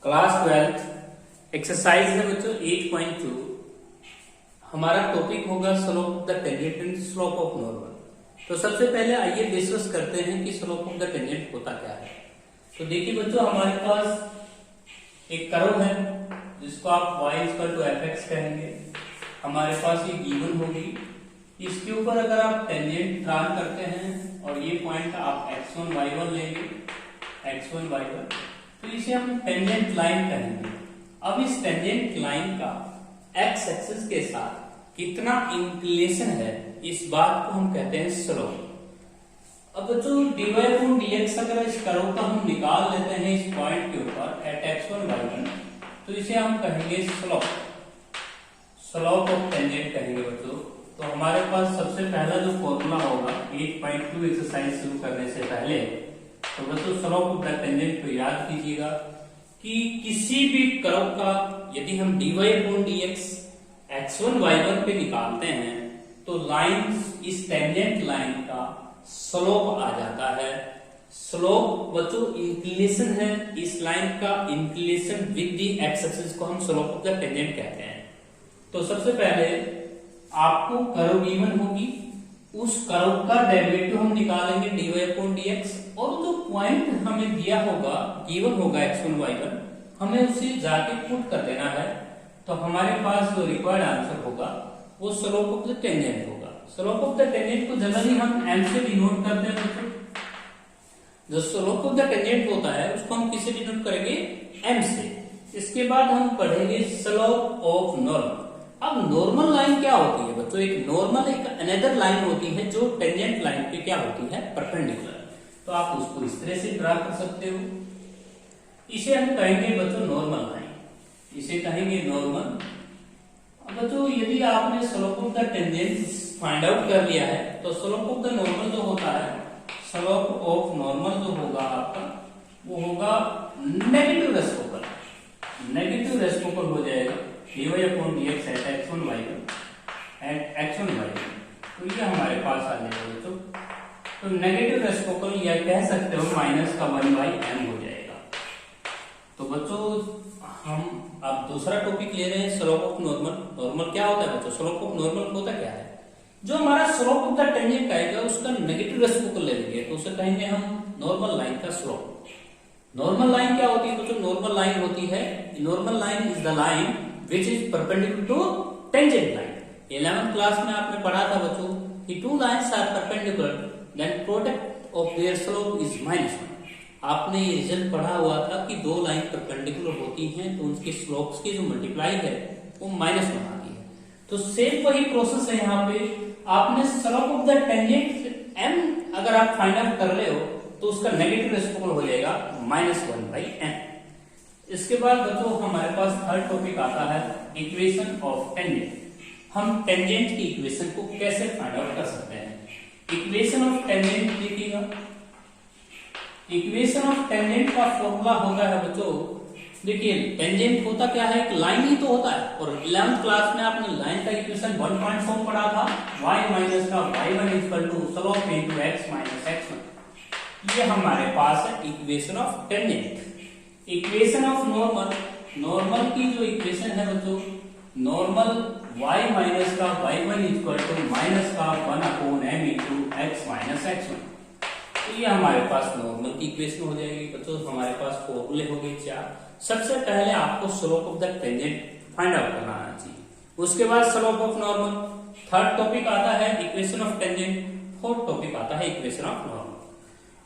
Class 12 exercise है बच्चों 8.2। हमारा टॉपिक होगा slope of the tangent and slope of normal. तो सबसे पहले आइए डिस्कस करते हैं कि स्लोप ऑफ द टेंजेंट होता क्या है। तो देखिए बच्चों, हमारे पास एक कर्व है जिसको आप y fx कहेंगे। हमारे पास ये गिवन होगी, इसके ऊपर अगर आप टेंजेंट ड्रा करते हैं और ये पॉइंट आप x1 y1 लेंगे, x1 y1, तो इसे हम टेंजेंट लाइन कहेंगे। अब इस टेंजेंट लाइन का x एक्सिस के साथ कितना इंक्लिनेशन है, इस बात को हम कहते हैं स्लोप। अब बच्चों dy/dx अगर इस कर्व का हम निकाल लेते हैं इस पॉइंट के ऊपर एट x1 y1, तो इसे हम कहेंगे स्लोप, स्लोप ऑफ टेंजेंट कहेंगे बच्चों। तो हमारे पास सबसे पहला जो फॉर्मूला होगा 8.2 एक्सरसाइज शुरू करने से पहले, तो बच्चों स्लोप ऑफ द टेंजेंट को याद कीजिएगा कि किसी भी कर्व का यदि हम dy/dx x1 y1 पे निकालते हैं तो लाइन, इस टेंजेंट लाइन का स्लोप आ जाता है। स्लोप बच्चों इंक्लिनेशन है, इस लाइन का inclination with the x axis को हम स्लोप ऑफ द टेंजेंट कहते हैं। तो सबसे पहले आपको कर्व गिवन होगी, उस कर्व का डेरिवेटिव हम निकालेंगे dy/dx, और जो पॉइंट हमें दिया होगा, गिवन होगा x1 y1, हमें उसे जाके पुट कर देना है। तो हमारे पास जो रिक्वायर्ड आंसर होगा वो स्लोप ऑफ द टेंजेंट होगा। स्लोप ऑफ द टेंजेंट को जनरली हम m से डिनोट करते हैं बच्चों। जो स्लोप ऑफ द टेंजेंट होता है उसको हम किससे डिनोट करेंगे? m से। इसके बाद हम पढ़ेंगे स्लोप ऑफ नॉर्मल। अब नॉर्मल लाइन क्या होती है बच्चों? एक नॉर्मल एक अनदर लाइन होती है जो टेंजेंट लाइन पे क्या होती है? परपेंडिकुलर। तो आप उसको इस तरह से ड्रा कर सकते हो। इसे हम कहेंगे बच्चों नॉर्मल लाइन, इसे कहेंगे नॉर्मल। अब बच्चों यदि आपने slope of the tangent find out कर लिया है तो स्लोप ऑफ द नॉर्मल जो होता है, स्लोप ऑफ नॉर्मल जो होगा आपका वो होगा नेगेटिव रेसिप्रोकल। नेगेटिव रेसिप्रोकल हो जाएगा dy/dx eight x1 y1 eight x1 y1। तो ये हमारे पास आ जाएगा बच्चों। तो नेगेटिव रेसिप्रोकल या कह सकते हो -1/m हो जाएगा। तो बच्चों हम अब दूसरा टॉपिक ले रहे हैं स्लोप ऑफ नॉर्मल। नॉर्मल क्या होता है बच्चों? स्लोप ऑफ नॉर्मल होता क्या है? जो हमारा स्लोप ऑफ द टेंजेंट आएगा उसका नेगेटिव रेसिप्रोकल ले लेंगे तो उसे कहेंगे हम नॉर्मल लाइन का स्लोप। नॉर्मल लाइन क्या होती है बच्चों? नॉर्मल लाइन होती है, normal line is the line which is perpendicular to tangent line। 11th class में आपने पढ़ा था बच्चों कि two lines are perpendicular then product of their slope is -1। आपने ये रिजल्ट पढ़ा हुआ था कि दो लाइन परपेंडिकुलर होती हैं तो उनके स्लोप्स की जो मल्टीप्लाई है वो -1 आती है। तो सेम वही प्रोसेस है यहाँ पे। आपने slope of the tangent m अगर आप फाइंड आउट कर रहे हो तो उसका नेगेटिव रेसिप्रोकल हो जाएगा -1/m। इसके बाद बच्चों हमारे पास थर्ड टॉपिक आता है इक्वेशन ऑफ टेंजेंट। हम टेंजेंट की इक्वेशन को कैसे फाइंड आउट कर सकते हैं? इक्वेशन ऑफ टेंजेंट देखिएगा, इक्वेशन ऑफ टेंजेंट का फॉर्मूला होगा है बच्चों, देखिए टेंजेंट होता क्या है? एक लाइन ही तो होता है। और 11th क्लास में आपने लाइन का इक्वेशन 1.4 पढ़ा था, y माइनस का y1 equal to slope into x minus x1। ये हमारे पास है equation of tangent. Equation of normal, normal की जो इक्वेशन है बच्चों, नॉर्मल y माइनस का y1 इक्वल टू माइनस का 1/m into x minus x1। तो ये हमारे पास नॉर्मल की इक्वेशन हो जाएगी बच्चों। हमारे पास फॉर्मूले हो गए 4। सबसे पहले आपको slope of the tangent find out करना आना चाहिए, उसके बाद slope of normal. Third topic आता है equation of tangent, fourth topic आता है इक्वेशन ऑफ नॉर्मल।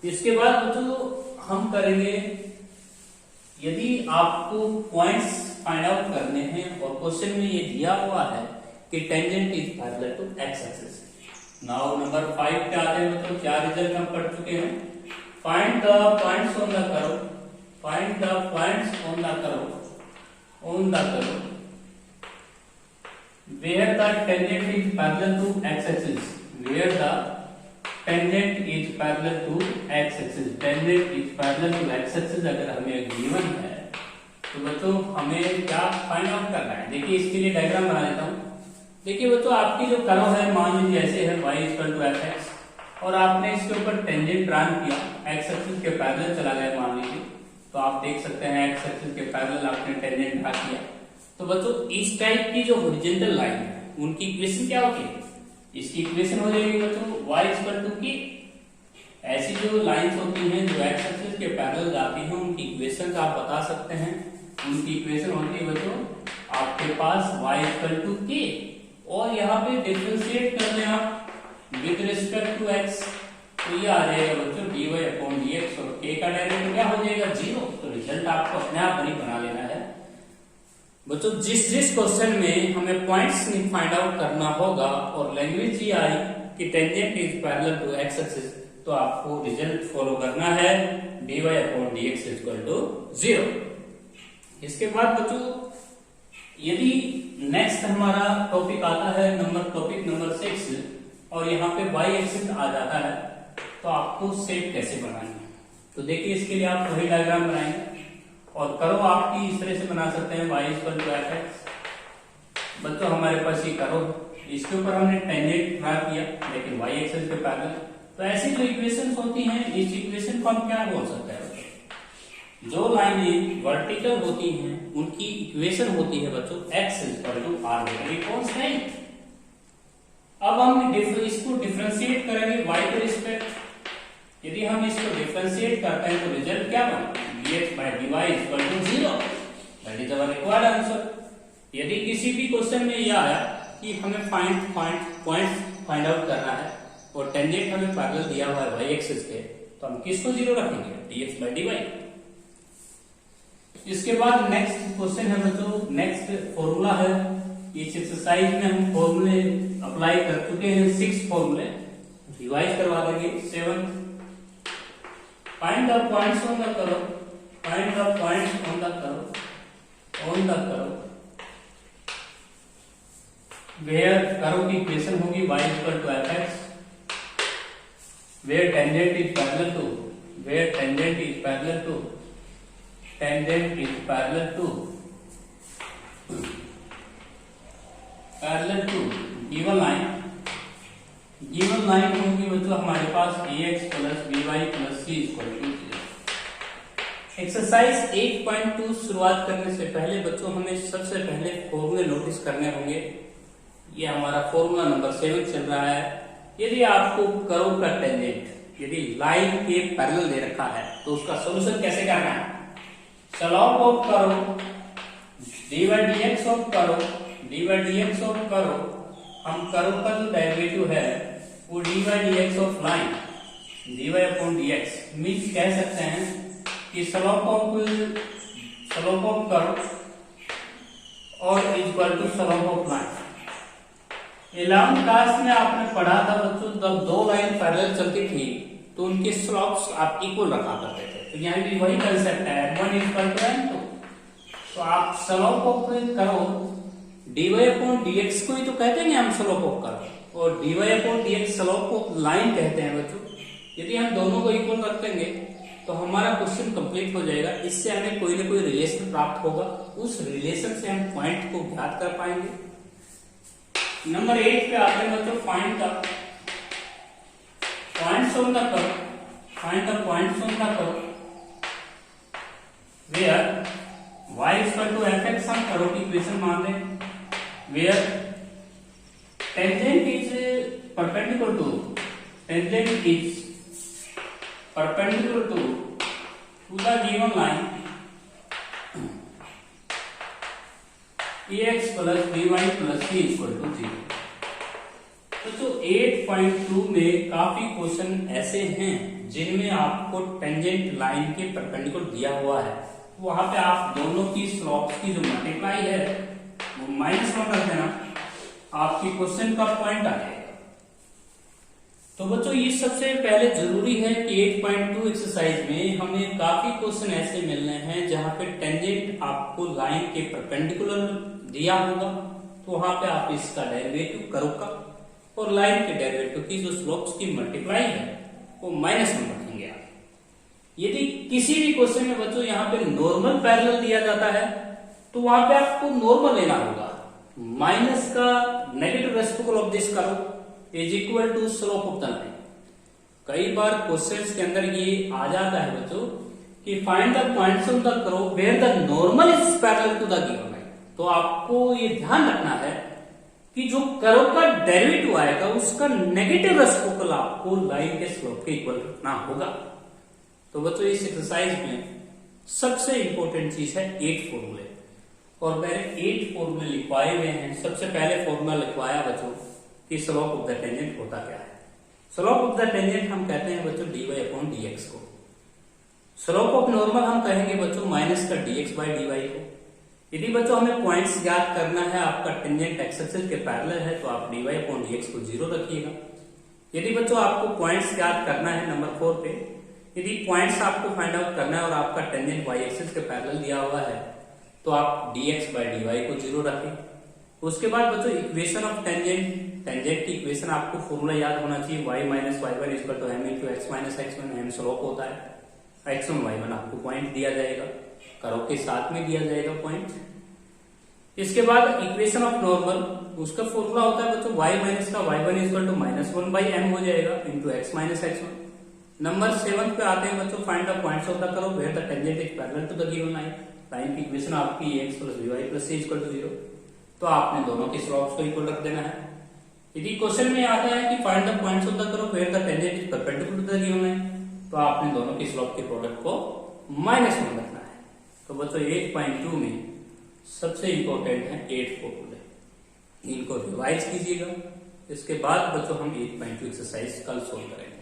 इसके बाद बच्चों हम करेंगे, यदि आपको पॉइंट्स फाइंड आउट करने हैं और क्वेश्चन में ये दिया हुआ है कि tangent is parallel to x axis. Now number 5 पे आते हैं बच्चों। क्या रिजल्ट हम पढ़ चुके हैं? Find the points on the curve, find the points on the curve, on the curve where the tangent is parallel to x axis, where the tangent is parallel to x axis. Tangent is parallel to x axis अगर हमें given है तो बच्चों हमें क्या find out करना है? देखिए इसके लिए डायग्राम बना देता हूं। देखिए बच्चों आपकी जो कर्व है मान लीजिए ऐसे है y इक्वल टू fx, और आपने इसके ऊपर टेंजेंट ड्रा किया, एक्स एक्सिस के पैरेलल चला गया मान लीजिए, तो आप देख सकते हैं एक्स एक्सिस के पैरेलल आपने टेंजेंट ड्रा किया। तो बच्चों इस टाइप की जो हॉरिजॉन्टल लाइन है उनकी इक्वेशन क्या होती है? इसकी इक्वेशन हो जाएगी बच्चों y इक्वल टू की, ऐसी जो लाइंस होती हैं जो एक्स एक्सिस के पैरेलल जाती हैं उनकी इक्वेशन आप बता सकते हैं। उनकी इक्वेशन होती है बच्चों आपके पास y इक्वल टू के, और यहाँ पे डिफरेंशिएट कर लें आप विद रिस्पेक्ट टू x, तो ये आ जाएगा बच्चों dy अपॉन dx, और k का डेरिवेटिव क्या हो जाएगा 0। तो रिजल्ट आपको अपने आप ही बना लेना है बच्चों। जिस क्वेश्चन में हमें पॉइंट्स फाइंड आउट करना होगा और लैंग्वेज ये आई कि tangent is parallel to x axis, तो आपको रिजल्ट फॉलो करना है dy upon dx equal to 0। इसके बाद बच्चों यदि नेक्स्ट हमारा टॉपिक आता है टॉपिक नंबर 6, और यहाँ पे y एक्सिस आ जाता है, तो आपको शेप कैसे बनानी है। तो देखिए इसके लिए आप वही डायग्राम बनाएंगे और करो आपकी इस तरह से बना सकते हैं y इक्वल टू fx। बच्चों हमारे पास ये करो, इसके ऊपर हमने टेंजेंट ड्रा किया लेकिन y एक्सिस के पैरेलल। तो ऐसी जो इक्वेशंस होती हैं इस इक्वेशन को हम क्या बोल सकते हैं? जो लाइनें वर्टिकल होती हैं उनकी इक्वेशन होती है बच्चों x equal to arbitrary constant. अब हम इसको डिफरेंशिएट करेंगे y के रिस्पेक्ट। यदि हम इसको डिफरेंशिएट करते हैं तो रिजल्ट क्या बनेगा? dx by dy equal to 0। That is our required answer. यदि किसी भी क्वेश्चन में यह आया कि हमें पॉइंट फाइंड आउट करना है और टेंजेंट हमें पैरेलल दिया हुआ है y एक्सिस के, तो हम किसको 0 रखेंगे? dx by dy। इसके बाद नेक्स्ट क्वेश्चन है बच्चों, नेक्स्ट फॉर्मूला है। इस एक्सरसाइज में हम फॉर्मूले अप्लाई कर चुके हैं, 6 फॉर्मूले रिवाइज करवा देंगे। 7 find the points on the curve, find the points on the curve where curve की इक्वेशन होगी y equal to fx, where tangent is parallel to, where tangent is parallel to, tangent is parallel to given line. Given line होगी बच्चों हमारे पास ax plus by plus c equal to 0। Exercise 8.2 शुरुआत करने से पहले बच्चों हमें सबसे पहले फॉर्मूले नोटिस करने होंगे। ये हमारा फॉर्मूला नंबर 7 चल रहा है। यदि आपको कर्व का टेंजेंट यदि लाइन के पैरेलल दे रखा है तो उसका सॉल्यूशन कैसे करना है? Slope of curve dy dx of curve, dy dx of curve, हम कर्व का जो डेरिवेटिव है वो dy dx of line, dy upon dx means कह सकते हैं कि स्लोप ऑफ कर्व और equal to slope of line. 11th class में आपने पढ़ा था बच्चों, जब दो लाइन पैरेलल चलती थी तो उनके स्लोप्स आप इक्वल रखा करते थे। तो यहाँ भी वही कंसेप्ट है, m1 इक्वल टू m2। तो आप स्लोप ऑफ करो dy अपॉन dx को ही तो कहते हैं हम स्लोप ऑफ करो, और dy upon dx slope of line कहते हैं बच्चों। यदि हम दोनों को इक्वल रख देंगे तो हमारा क्वेश्चन कंप्लीट हो जाएगा। इससे हमें कोई ना कोई रिलेशन प्राप्त होगा, उस रिलेशन से हम पॉइंट को ज्ञात कर पाएंगे। नंबर 8 पे आते हैं बच्चों, find the points on the curve, find the points on the curve where y equal to fx, हम कर्व की इक्वेशन मान लें, where tangent is perpendicular to, tangent is perpendicular to the given line ax plus by plus c equal to 0। तो 8.2 में काफी question ऐसे हैं जिनमें आपको टेंजेंट लाइन के परपेंडिकुलर दिया हुआ है, वहां पे आप दोनों की स्लोप्स की जो मल्टीप्लाई है वो -1 रख देना, आपकी क्वेश्चन का पॉइंट आ जाएगा। तो बच्चों ये सबसे पहले जरूरी है कि 8.2 एक्सरसाइज में हमें काफी क्वेश्चन ऐसे मिलने हैं जहां पे टेंजेंट आपको लाइन के परपेंडिकुलर दिया होगा, तो वहां पे आप इसका डेरिवेटिव कर्व का और लाइन के डेरिवेटिव की जो स्लोप्स की मल्टीप्लाई है वो -1 रखेंगे आप। यदि किसी भी क्वेश्चन में बच्चों यहाँ पे नॉर्मल पैरेलल दिया जाता है तो वहां पे आपको नॉर्मल लेना होगा, माइनस का negative reciprocal of this curve is equal to slope of the line. कई बार क्वेश्चंस के अंदर ये आ जाता है बच्चों कि find the points on the curve where the normal is parallel to the given line. तो आपको ये ध्यान रखना है कि जो कर्व का डेरिवेटिव आएगा उसका नेगेटिव रेसिप्रोकल आपको लाइन के स्लोप के इक्वल रखना होगा। तो बच्चों इस एक्सरसाइज में सबसे इंपॉर्टेंट चीज है 8 फॉर्मूले, और मैंने 8 फॉर्मूले लिखवाए हुए हैं। सबसे पहले फॉर्मूला लिखवाया बच्चों कि स्लोप ऑफ द टेंजेंट होता क्या है। स्लोप ऑफ द टेंजेंट हम कहते हैं बच्चों dy अपॉन dx को। स्लोप ऑफ नॉर्मल हम कहेंगे बच्चों माइनस का dx बाई dy को। यदि बच्चों हमें पॉइंट्स याद करना है, आपका टेंजेंट एक्स एक्सिस के पैरेलल है तो आप dy अपॉन dx को 0 रखिएगा। यदि बच्चों आपको पॉइंट्स याद करना है नंबर 4 पे, यदि पॉइंट्स आपको फाइंड आउट करना है और आपका टेंजेंट y एक्सिस के पैरेलल दिया हुआ है तो आप dx बाई dy को 0 रखें। उसके बाद बच्चों इक्वेशन ऑफ टेंजेंट की इक्वेशन आपको फॉर्मूला याद होना चाहिए, y minus y1 equal to m into x minus x1। m slope होता है, x1 y1 आपको पॉइंट दिया जाएगा, कर्व के साथ में दिया जाएगा पॉइंट। इसके बाद इक्वेशन ऑफ नॉर्मल, उसका फॉर्मूला होता है बच्चों y माइनस का y1 equal to minus 1 by m हो जाएगा into x minus x1। Number 7 पे आते हैं बच्चों find the points of the curve where the tangent is parallel to the given line. Line की इक्वेशन आपकी x plus by plus c equal to 0। तो आपने दोनों के स्लोप्स को इक्वल रख देना है। यदि क्वेश्चन में आता है कि find the points of the curve where the tangent is perpendicular to the given line, तो आपने दोनों के स्लोप के प्रोडक्ट को -1 रखना है। तो बच्चों 8.2 में सबसे इंपॉर्टेंट है 8 फॉर्मूले, इनको रिवाइज कीजिएगा। इसके बाद बच्चों हम 8.2 एक्सरसाइज कल सोल्व करेंगे।